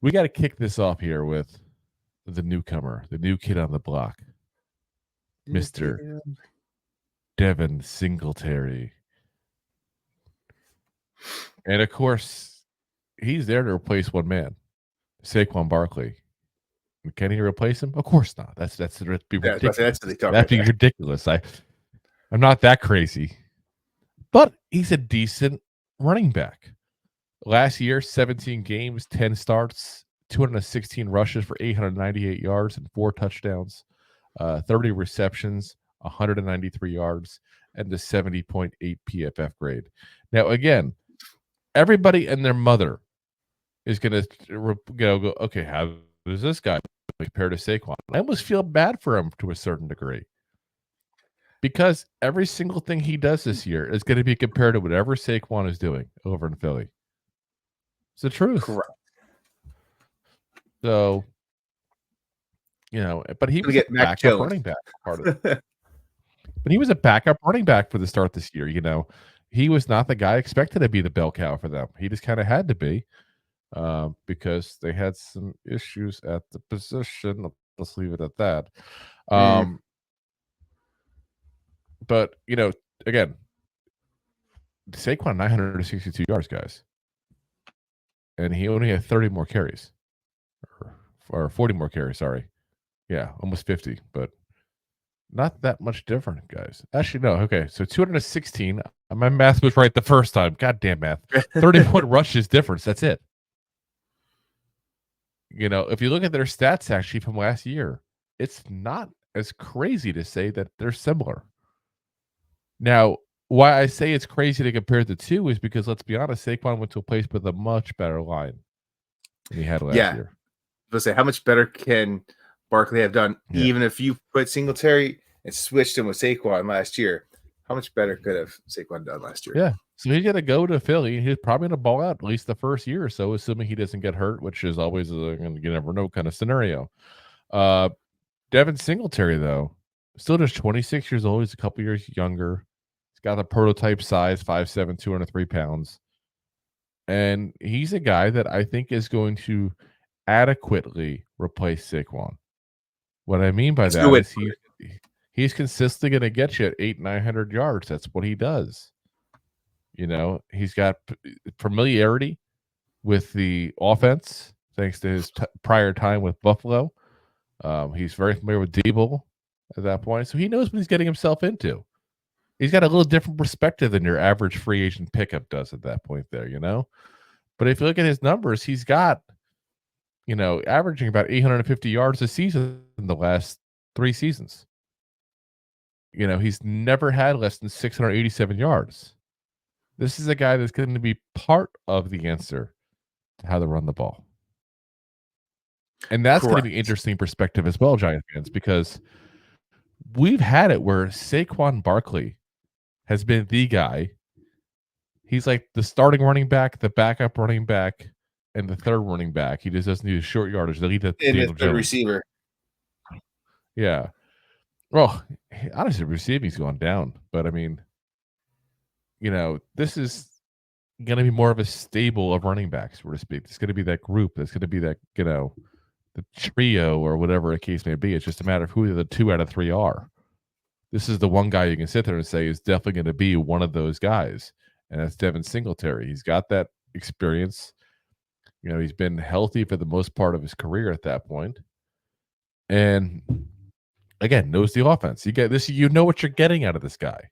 We got to kick this off here with the newcomer, the new kid on the block, Mr. Devin Singletary. And of course, he's there to replace one man, Saquon Barkley. Can he replace him? Of course not. That'd be ridiculous. That'd be ridiculous. I'm not that crazy. But he's a decent running back. Last year, 17 games, 10 starts, 216 rushes for 898 yards and 4 touchdowns, 30 receptions, 193 yards, and a 70.8 PFF grade. Now, again, everybody and their mother is going to go, okay, how does this guy compare to Saquon? I almost feel bad for him to a certain degree. Because every single thing he does this year is going to be compared to whatever Saquon is doing over in Philly. It's the truth. Correct. So, but he was a backup running back part of it. But he was a backup running back for the start this year. He was not the guy expected to be the bell cow for them. He just kind of had to be because they had some issues at the position. Let's leave it at that. But, again, Saquon 962 yards, guys. And he only had 30 more carries. Or 40 more carries, sorry. Yeah, almost 50, but not that much different, guys. Actually, no. Okay, so 216. My math was right the first time. Goddamn math. 30-point rushes difference. That's it. If you look at their stats actually from last year, it's not as crazy to say that they're similar. Now, why I say it's crazy to compare the two is because, let's be honest, Saquon went to a place with a much better line than he had last year. Let's say, how much better can Barkley have done, even if you put Singletary and switched him with Saquon last year? How much better could have Saquon done last year? Yeah. So he's going to go to Philly. He's probably going to ball out at least the first year or so, assuming he doesn't get hurt, which is always you never know kind of scenario. Devin Singletary, though, still just 26 years old. He's a couple years younger. He's got the prototype size, 5'7", 203 pounds. And he's a guy that I think is going to adequately replace Saquon. What I mean by that is he's consistently going to get you at 800-900 yards. That's what he does. He's got familiarity with the offense thanks to his prior time with Buffalo. He's very familiar with Debo at that point, so he knows what he's getting himself into. He's got a little different perspective than your average free agent pickup does at that point there, But if you look at his numbers, he's got, averaging about 850 yards a season in the last 3 seasons. He's never had less than 687 yards. This is a guy that's going to be part of the answer to how to run the ball. And that's going to be interesting perspective as well, Giant fans, because we've had it where Saquon Barkley has been the guy. He's like the starting running back, the backup running back, and the third running back. He just doesn't need a short yardage. They'll the third receiver. Yeah. Well, honestly, receiving's going down. But, I mean, this is going to be more of a stable of running backs, so to speak. It's going to be that group. It's going to be that, the trio or whatever the case may be. It's just a matter of who the 2 out of 3 are. This is the one guy you can sit there and say is definitely going to be one of those guys, and that's Devin Singletary. He's got that experience. He's been healthy for the most part of his career at that point. And, again, knows the offense. You get this. You know what you're getting out of this guy.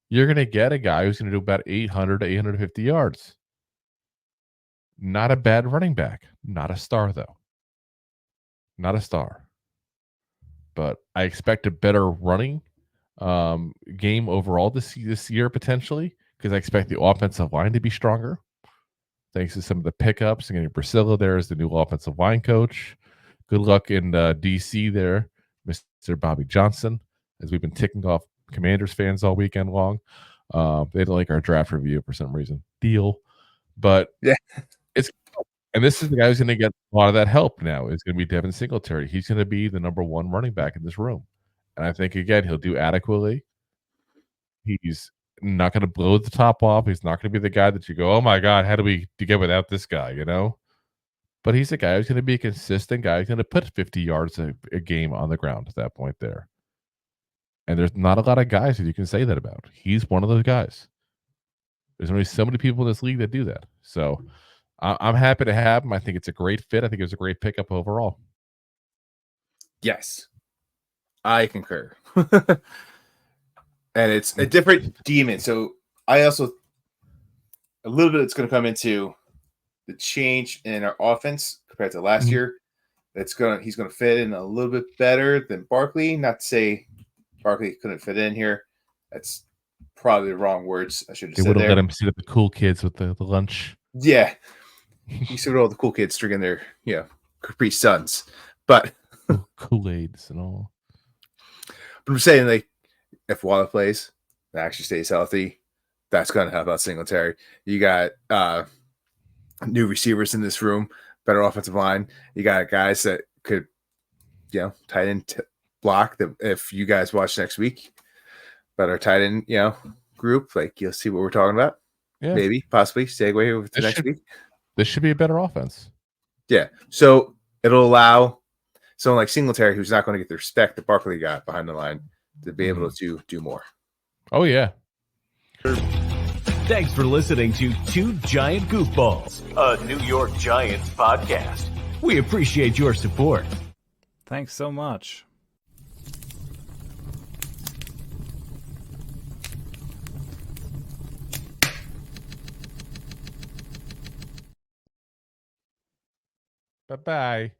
You're going to get a guy who's going to do about 800 to 850 yards. Not a bad running back. Not a star, though. Not a star. But I expect a better running game overall this year, potentially, because I expect the offensive line to be stronger. Thanks to some of the pickups. And getting Priscilla there as the new offensive line coach. Good luck in D.C. there, Mr. Bobby Johnson, as we've been ticking off Commanders fans all weekend long. They didn't like our draft review for some reason. Deal. But and this is the guy who's going to get a lot of that help now. It's going to be Devin Singletary. He's going to be the number 1 running back in this room. And I think, again, he'll do adequately. He's not going to blow the top off. He's not going to be the guy that you go, oh, my God, how do we get without this guy, But he's a guy who's going to be a consistent guy who's going to put 50 yards a game on the ground at that point there. And there's not a lot of guys that you can say that about. He's one of those guys. There's only so many people in this league that do that. So I'm happy to have him. I think it's a great fit. I think it was a great pickup overall. Yes, I concur. And it's a different demon. So I also, a little bit it's going to come into the change in our offense compared to last year. He's going to fit in a little bit better than Barkley. Not to say Barkley couldn't fit in here. That's probably the wrong words I should have said. They would have there. let him sit at the cool kids with the lunch. Yeah, you see what all the cool kids drinking their Capri Suns, but Kool-Aids and all. But I'm saying, like, if Waller plays, and actually stays healthy, that's going to help out Singletary. You got new receivers in this room, better offensive line. You got guys that could, tight end block. That if you guys watch next week, better tight end, group, like you'll see what we're talking about. Yeah. Maybe, possibly segue over to next week. This should be a better offense. Yeah. So it'll allow someone like Singletary, who's not going to get the respect that Barkley got behind the line, to be able to do more. Oh, yeah. Thanks for listening to Two Giant Goofballs, a New York Giants podcast. We appreciate your support. Thanks so much. Bye-bye.